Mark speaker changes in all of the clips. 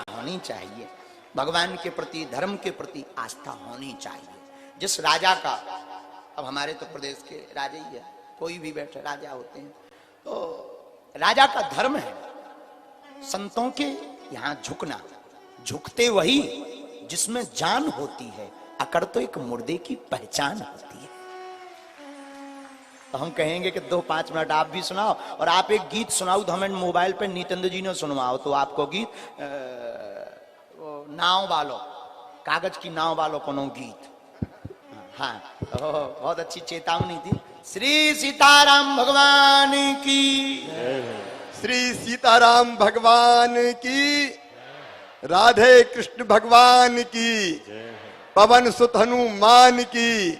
Speaker 1: होनी चाहिए, भगवान के प्रति, धर्म के प्रति आस्था होनी चाहिए। जिस राजा का, अब हमारे तो प्रदेश के राजा ही है, कोई भी बैठे राजा होते हैं, तो राजा का धर्म है संतों के यहां झुकना। झुकते वही जिसमें जान होती है, अकड़ तो एक मुर्दे की पहचान होती है। तो हम कहेंगे कि 2-5 मिनट आप भी सुनाओ, और आप एक गीत सुनाओ तो हमें मोबाइल पे नितेंद्र जी ने सुनवाओ, तो आपको गीत नाव वालो, कागज की नाव वालो कोनो गीत। हाँ, बहुत अच्छी चेतावनी थी। श्री सीताराम भगवान की,
Speaker 2: श्री सीताराम भगवान की, राधे कृष्ण भगवान की, पवन सुत हनुमान की,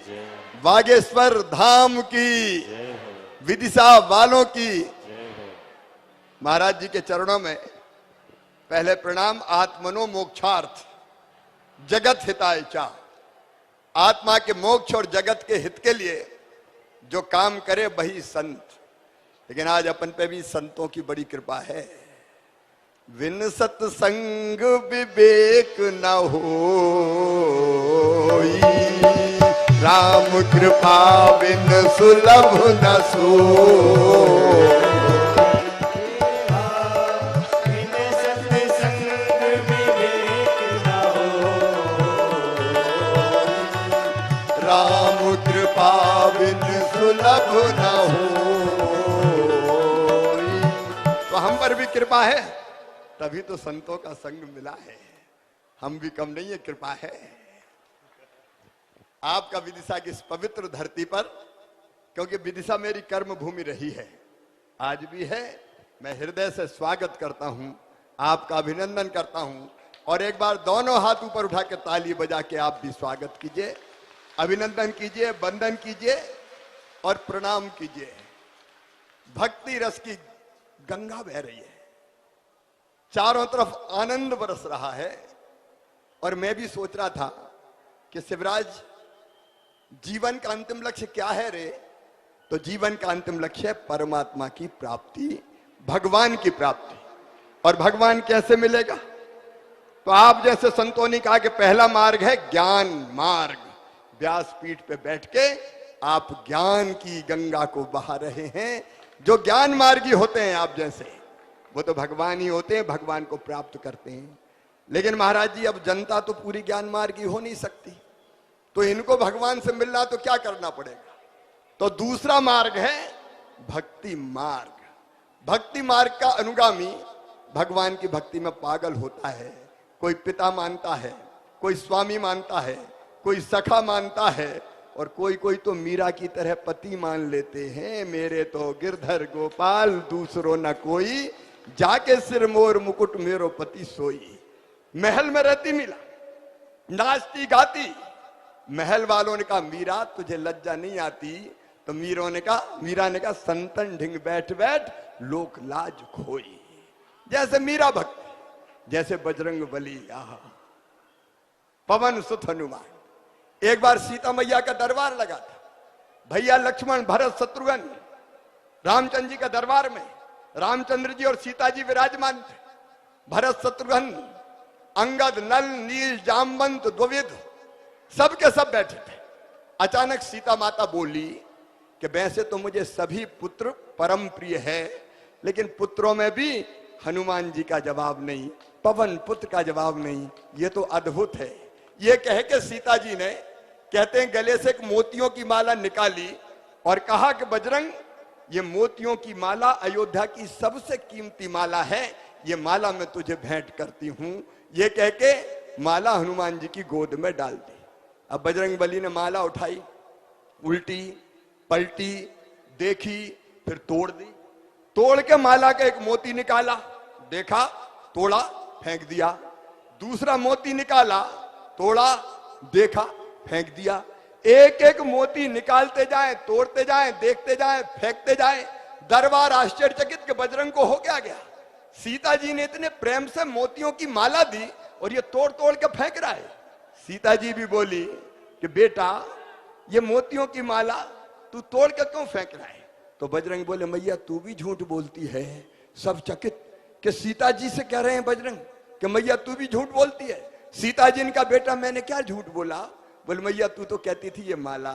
Speaker 2: बागेश्वर धाम की, विदिशा वालों की। महाराज जी के चरणों में पहले प्रणाम। आत्मनो मोक्षार्थ जगत हिताय चा, आत्मा के मोक्ष और जगत के हित के लिए जो काम करे वही संत। लेकिन आज अपन पे भी संतों की बड़ी कृपा है। विन सत्संग विवेक न होई, राम कृपा बिन सुलभ न सोई। राम कृपा बिन सुलभ न होई। तो हम पर भी कृपा है, तभी तो संतों का संग मिला है। हम भी कम नहीं है, कृपा है आपका विदिशा की इस पवित्र धरती पर, क्योंकि विदिशा मेरी कर्म भूमि रही है, आज भी है। मैं हृदय से स्वागत करता हूं, आपका अभिनंदन करता हूं। और एक बार दोनों हाथ ऊपर उठा के ताली बजा के आप भी स्वागत कीजिए, अभिनंदन कीजिए, वंदन कीजिए और प्रणाम कीजिए। भक्ति रस की गंगा बह रही है, चारों तरफ आनंद बरस रहा है। और मैं भी सोच रहा था कि शिवराज, जीवन का अंतिम लक्ष्य क्या है रे? तो जीवन का अंतिम लक्ष्य है परमात्मा की प्राप्ति, भगवान की प्राप्ति। और भगवान कैसे मिलेगा? तो आप जैसे संतों ने कहा कि पहला मार्ग है ज्ञान मार्ग। व्यासपीठ पे बैठ के आप ज्ञान की गंगा को बहा रहे हैं। जो ज्ञान मार्गी होते हैं आप जैसे, वो तो भगवान ही होते हैं, भगवान को प्राप्त करते हैं। लेकिन महाराज जी, अब जनता तो पूरी ज्ञान मार्गी हो नहीं सकती, तो इनको भगवान से मिलना तो क्या करना पड़ेगा? तो दूसरा मार्ग है भक्ति मार्ग। भक्ति मार्ग का अनुगामी भगवान की भक्ति में पागल होता है। कोई पिता मानता है, कोई स्वामी मानता है, कोई सखा मानता है, और कोई कोई तो मीरा की तरह पति मान लेते हैं। मेरे तो गिरधर गोपाल दूसरो न कोई, जाके सिर मोर मुकुट मेरो पति सोई। महल में रहती मीरा, नाचती गाती। महल वालों ने कहा मीरा तुझे लज्जा नहीं आती? तो मीरा ने कहा संतन ढिंग बैठ बैठ लोक लाज खोई। जैसे मीरा भक्ति, जैसे बजरंग बली, पवन सुत हनुमान। एक बार सीता मैया का दरबार लगा था, भैया लक्ष्मण भरत शत्रुघ्न रामचंद्र जी का दरबार में रामचंद्र जी और सीता जी विराजमान थे। भरत शत्रुघ्न, अंगद, नल, नील, जामवंत, द्विविद, सब के सब बैठे थे। अचानक सीता माता बोली कि वैसे तो मुझे सभी पुत्र परम प्रिय है, लेकिन पुत्रों में भी हनुमान जी का जवाब नहीं, पवन पुत्र का जवाब नहीं। ये तो अद्भुत है। ये कह के सीता जी ने, कहते हैं, गले से एक मोतियों की माला निकाली और कहा कि बजरंग, ये मोतियों की माला अयोध्या की सबसे कीमती माला है, ये माला मैं तुझे भेंट करती हूं। ये कह के माला हनुमान जी की गोद में डाल दी। अब बजरंग बली ने माला उठाई, उल्टी पलटी, देखी, फिर तोड़ दी। तोड़ के माला का एक मोती निकाला, देखा, तोड़ा, फेंक दिया। दूसरा मोती निकाला, तोड़ा, देखा, फेंक दिया। एक एक मोती निकालते जाएं, तोड़ते जाएं, देखते जाएं, फेंकते जाएं। दरबार आश्चर्यचकित कि बजरंग को हो क्या गया? सीता जी ने इतने प्रेम से मोतियों की माला दी और ये तोड़ तोड़ के फेंक रहा है। सीता जी भी बोली कि बेटा, ये मोतियों की माला तू तोड़ के क्यों फेंक रहा है? तो बजरंग बोले, मैया तू भी झूठ बोलती है। सब चकित कि सीता जी से कह रहे हैं बजरंग कि मैया तू भी झूठ बोलती है। सीता जी का बेटा मैंने क्या झूठ बोला? बोले मैया तू तो कहती थी ये माला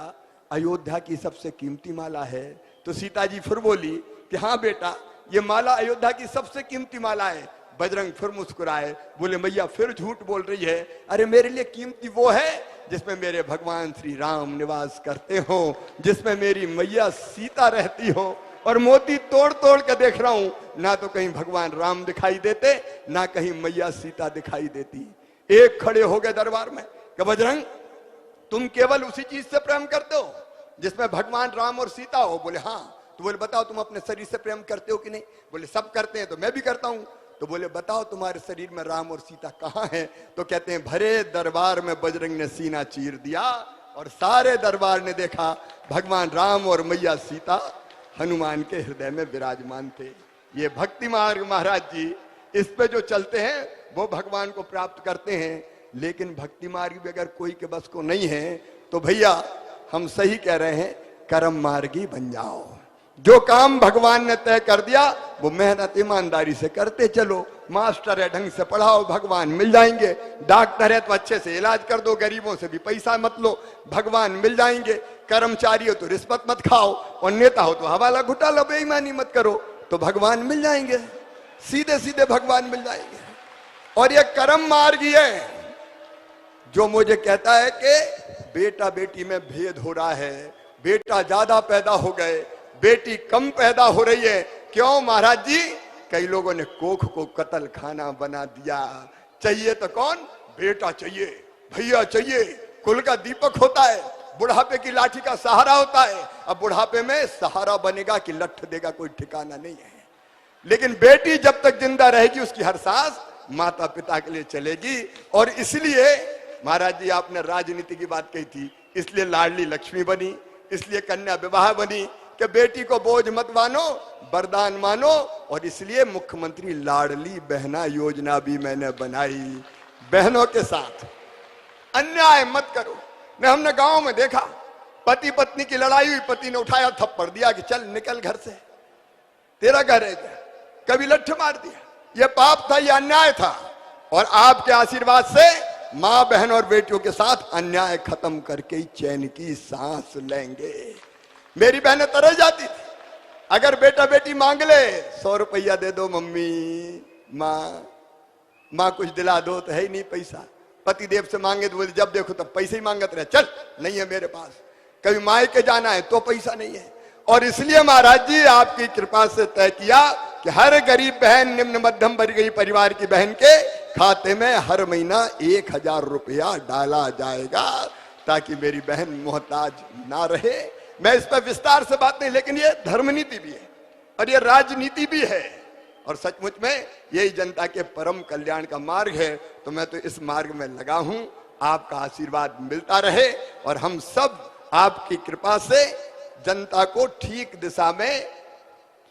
Speaker 2: अयोध्या की सबसे कीमती माला है। तो सीता जी फिर बोली कि हाँ बेटा ये माला अयोध्या की सबसे कीमती माला है। बजरंग फिर मुस्कुराए, बोले मैया फिर झूठ बोल रही है। अरे मेरे लिए कीमती वो है जिसमें मेरे भगवान श्री राम निवास करते हो, जिसमें मेरी मैया सीता रहती हो। और मोती तोड़ तोड़ के देख रहा हूं, ना तो कहीं भगवान राम दिखाई देते, ना कहीं मैया सीता दिखाई देती। एक खड़े हो गए दरबार में कि बजरंग तुम केवल उसी चीज से प्रेम करते हो जिसमें भगवान राम और सीता हो? बोले हाँ। तो बोले बताओ तुम अपने शरीर से प्रेम करते हो कि नहीं? बोले सब करते हैं तो मैं भी करता हूं। तो बोले बताओ तुम्हारे शरीर में राम और सीता कहाँ हैं? तो कहते हैं भरे दरबार में बजरंग ने सीना चीर दिया और सारे दरबार ने देखा भगवान राम और मैया सीता हनुमान के हृदय में विराजमान थे। ये भक्ति मार्ग महाराज जी, इस पे जो चलते हैं वो भगवान को प्राप्त करते हैं। लेकिन भक्ति मार्ग भी अगर कोई के बस को नहीं है तो भैया हम सही कह रहे हैं, कर्म मार्गी बन जाओ। जो काम भगवान ने तय कर दिया वो मेहनत ईमानदारी से करते चलो। मास्टर है ढंग से पढ़ाओ, भगवान मिल जाएंगे। डॉक्टर है तो अच्छे से इलाज कर दो, गरीबों से भी पैसा मत लो, भगवान मिल जाएंगे। कर्मचारी हो तो रिश्वत मत खाओ, और नेता हो तो हवाला घोटाला बेईमानी मत करो, तो भगवान मिल जाएंगे। सीधे सीधे भगवान मिल जाएंगे। और ये कर्म मार्ग ही है जो मुझे कहता है कि बेटा बेटी में भेद हो रहा है, बेटा ज्यादा पैदा हो गए, बेटी कम पैदा हो रही है। क्यों महाराज जी? कई लोगों ने कोख को कत्ल खाना बना दिया। चाहिए तो कौन? बेटा चाहिए, भैया चाहिए, कुल का दीपक होता है, बुढ़ापे की लाठी का सहारा होता है। अब बुढ़ापे में सहारा बनेगा कि लठ देगा कोई ठिकाना नहीं है। लेकिन बेटी जब तक जिंदा रहेगी उसकी हर सांस माता पिता के लिए चलेगी। और इसलिए महाराज जी आपने राजनीति की बात कही थी, इसलिए लाडली लक्ष्मी बनी, इसलिए कन्या विवाह बनी कि बेटी को बोझ मत मानो, वरदान मानो। और इसलिए मुख्यमंत्री लाडली बहना योजना भी मैंने बनाई। बहनों के साथ अन्याय मत करो। ने हमने गांव में देखा, पति पत्नी की लड़ाई हुई, पति ने उठाया थप्पड़ दिया कि चल निकल घर से, तेरा घर है क्या? कभी लठ मार दिया। यह पाप था, यह अन्याय था। और आपके आशीर्वाद से मां बहन और बेटियों के साथ अन्याय खत्म करके ही चैन की सांस लेंगे। मेरी बहनें तरस जाती थी, अगर बेटा बेटी मांग ले 100 रुपया दे दो मम्मी, माँ कुछ दिला दो, तो है ही नहीं पैसा। पति देव से मांगे तो बोले जब देखो तब पैसे ही मांगत रहे, चल नहीं है मेरे पास। कभी मायके जाना है तो पैसा नहीं है। और इसलिए महाराज जी आपकी कृपा से तय किया कि हर गरीब बहन, निम्न मध्यम वर्गीय परिवार की बहन के खाते में हर महीना 1000 रुपया डाला जाएगा, ताकि मेरी बहन मोहताज ना रहे। मैं इस पर विस्तार से बात नहीं, लेकिन ये धर्म नीति भी है और ये राजनीति भी है, और सचमुच में यही जनता के परम कल्याण का मार्ग है। तो मैं तो इस मार्ग में लगा हूं। आपका आशीर्वाद मिलता रहे और हम सब आपकी कृपा से जनता को ठीक दिशा में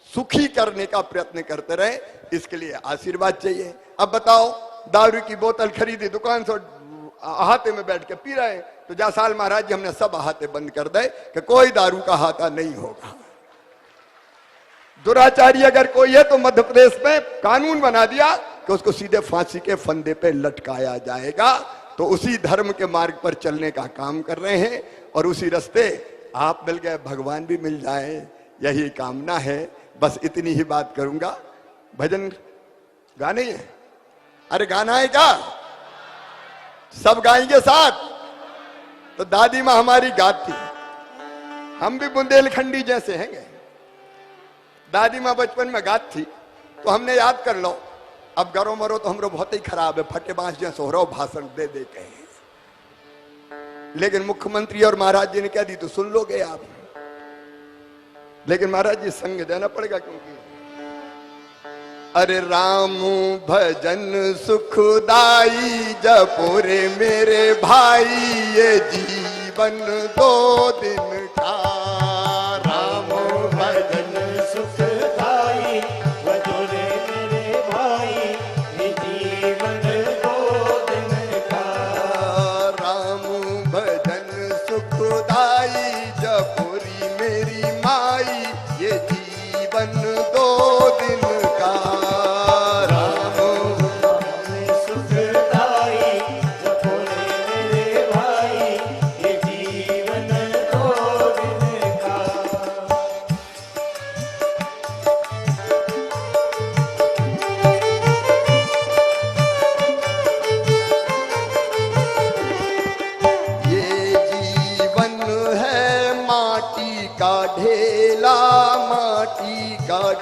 Speaker 2: सुखी करने का प्रयत्न करते रहे, इसके लिए आशीर्वाद चाहिए। अब बताओ, दारू की बोतल खरीदी दुकान से, अहाते में बैठ के पी रहे हैं, तो जा साल महाराज जी हमने सब अहाते बंद कर दे कि कोई दारू का अहाता नहीं होगा। दुराचारी अगर कोई है तो मध्य प्रदेश में कानून बना दिया कि उसको सीधे फांसी के फंदे पे लटकाया जाएगा। तो उसी धर्म के मार्ग पर चलने का काम कर रहे हैं, और उसी रास्ते आप मिल गए, भगवान भी मिल जाए, यही कामना है। बस इतनी ही बात करूंगा। भजन गाने है? अरे गाना है क्या? सब गाएंगे साथ? तो दादी माँ हमारी गाती, हम भी बुंदेलखंडी जैसे हैं। दादी माँ बचपन में गात थी तो हमने याद कर लो। अब गरो मरो तो हमरो बहुत ही खराब है, फटे बांस जैसे हो रहा भाषण दे दे के। लेकिन मुख्यमंत्री और महाराज जी ने कह दी तो सुन लोगे आप। लेकिन महाराज जी संग देना पड़ेगा, क्योंकि अरे राम भजन सुखदाई जपो रे मेरे भाई, ये जीवन 2 दिन का। राम भजन
Speaker 3: सुखदाई जपो रे मेरे भाई, ये जीवन 2 दिन का।
Speaker 2: राम भजन सुखदाई जपो रे मेरी माई, ये जीवन 2 दिन का।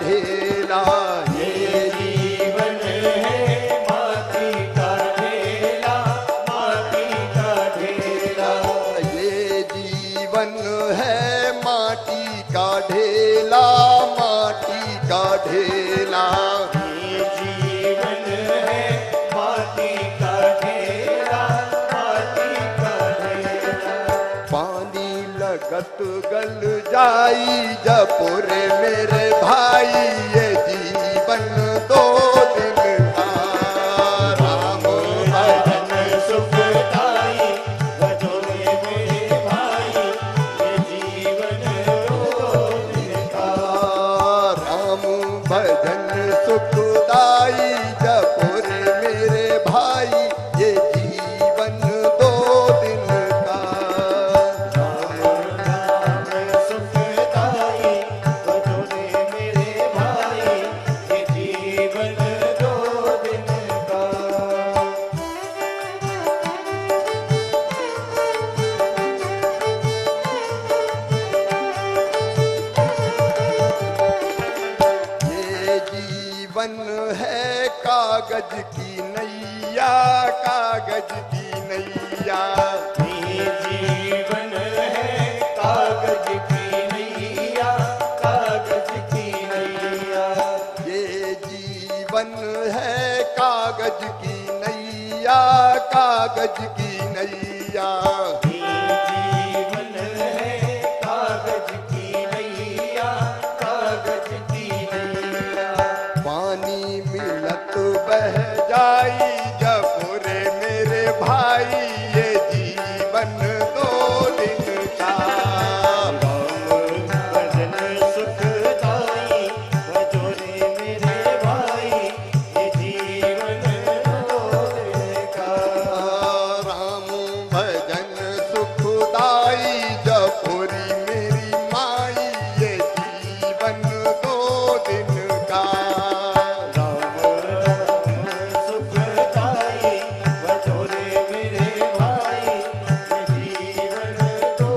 Speaker 2: ढेला,
Speaker 3: ये जीवन है माटी का ढेला, माटी का ढेला।
Speaker 2: ये जीवन है माटी का ढेला, माटी का ढेला।
Speaker 3: ये जीवन है माटी का ढेला, माटी का ढेला।
Speaker 2: पानी लगत गल जाई जपुरे मेरे भाई, ये जीवन दो दिन का। राम भजन
Speaker 3: सुखदाई भजोरे मेरे भाई, ये जीवन दो दिन का।
Speaker 2: राम भजन सुखदाई जपुरे मेरे भाई, ये जीवन दो दिन का।
Speaker 3: राम सुखदाई भजोरे मेरे भाई, ये जीवन दो दिन का।
Speaker 2: ये जीवन है कागज की नैया, कागज की नैया।
Speaker 3: ये जीवन है कागज की नैया, कागज की नैया।
Speaker 2: ये जीवन है कागज की नैया, कागज की नैया।
Speaker 3: ये जीवन है कागज की नैया, कागज की नैया।
Speaker 2: पानी मिलत बह जाई जपुरे मेरे भाई, ये जीवन दो दिन का।
Speaker 3: भजन सुखदाई भजोरे मेरे भाई, ये जीवन दो दिन का।
Speaker 2: राम भजन सुखदाई जपुरी मेरी माई, ये जीवन दो दिन का।
Speaker 3: राम सुखदाई भजोरे मेरे भाई, ये जीवन दो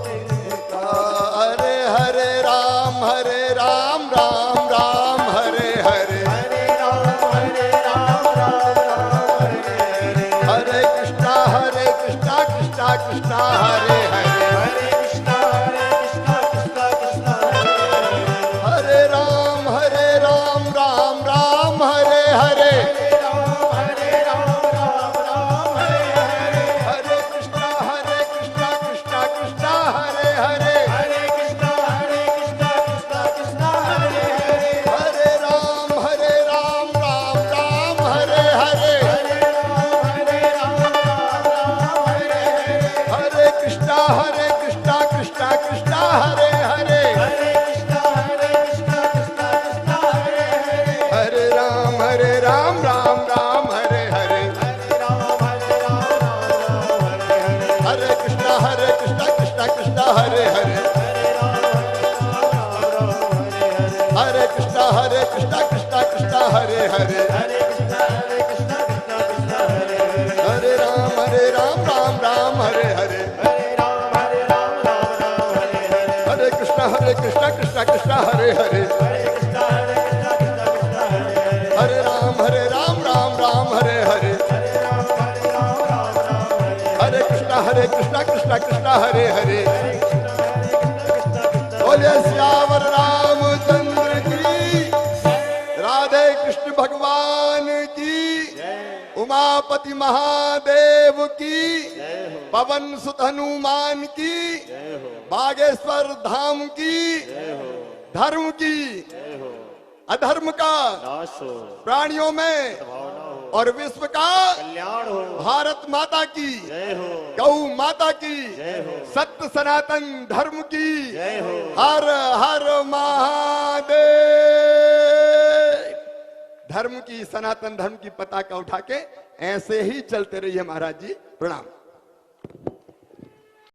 Speaker 3: दिन का।
Speaker 2: हरे हरे राम राम राम हरे हरे।
Speaker 3: हरे राम राम राम हरे हरे।
Speaker 2: हरे कृष्णा कृष्णा कृष्णा हरे हरे।
Speaker 3: हरे कृष्णा कृष्णा कृष्णा हरे हरे।
Speaker 2: हरे राम राम राम हरे हरे।
Speaker 3: हरे राम राम राम हरे हरे।
Speaker 2: हरे कृष्णा कृष्णा कृष्णा हरे हरे।
Speaker 3: हरे कृष्णा कृष्णा कृष्णा हरे हरे।
Speaker 2: हरे राम राम राम हरे हरे।
Speaker 3: हरे राम राम हरे हरे।
Speaker 2: हरे कृष्णा कृष्णा कृष्णा हरे हरे।
Speaker 3: हरे कृष्णा कृष्णा कृष्णा हरे हरे।
Speaker 2: हरे राम राम राम हरे हरे।
Speaker 3: हरे राम राम हरे हरे।
Speaker 2: हरे कृष्णा कृष्णा हरे हरे।
Speaker 3: हरे राम हरे हरे।
Speaker 2: हरे कृष्णा कृष्णा हरे हरे।
Speaker 3: हरे कृष्णा कृष्णा कृष्णा हरे हरे।
Speaker 2: हरे राम राम हरे हरे।
Speaker 3: हरे राम राम हरे हरे।
Speaker 2: हरे कृष्णा कृष्णा हरे हरे।
Speaker 3: हरे कृष्णा कृष्णा कृष्णा हरे हरे।
Speaker 2: हरे राम राम हरे हरे।
Speaker 3: हरे राम राम हरे।
Speaker 2: हरे कृष्णा कृष्णा हरे हरे।
Speaker 3: हरे कृष्णा कृष्णा
Speaker 2: बोले सियावर रामचंद्र की, राधे कृष्ण भगवान की, उमापति महादेव की, पवन सुत हनुमान की, बागेश्वर धाम की, धर्म की, अधर्म का
Speaker 3: नाश हो,
Speaker 2: प्राणियों में
Speaker 3: भावना हो,
Speaker 2: और विश्व का
Speaker 3: कल्याण हो,
Speaker 2: भारत माता की,
Speaker 3: जय हो,
Speaker 2: गौ माता की,
Speaker 3: जय हो,
Speaker 2: सत्य सनातन धर्म की,
Speaker 3: जय हो।
Speaker 2: हर हर महादेव। धर्म की, सनातन धर्म की पताका उठा के ऐसे ही चलते रहिए महाराज जी। प्रणाम।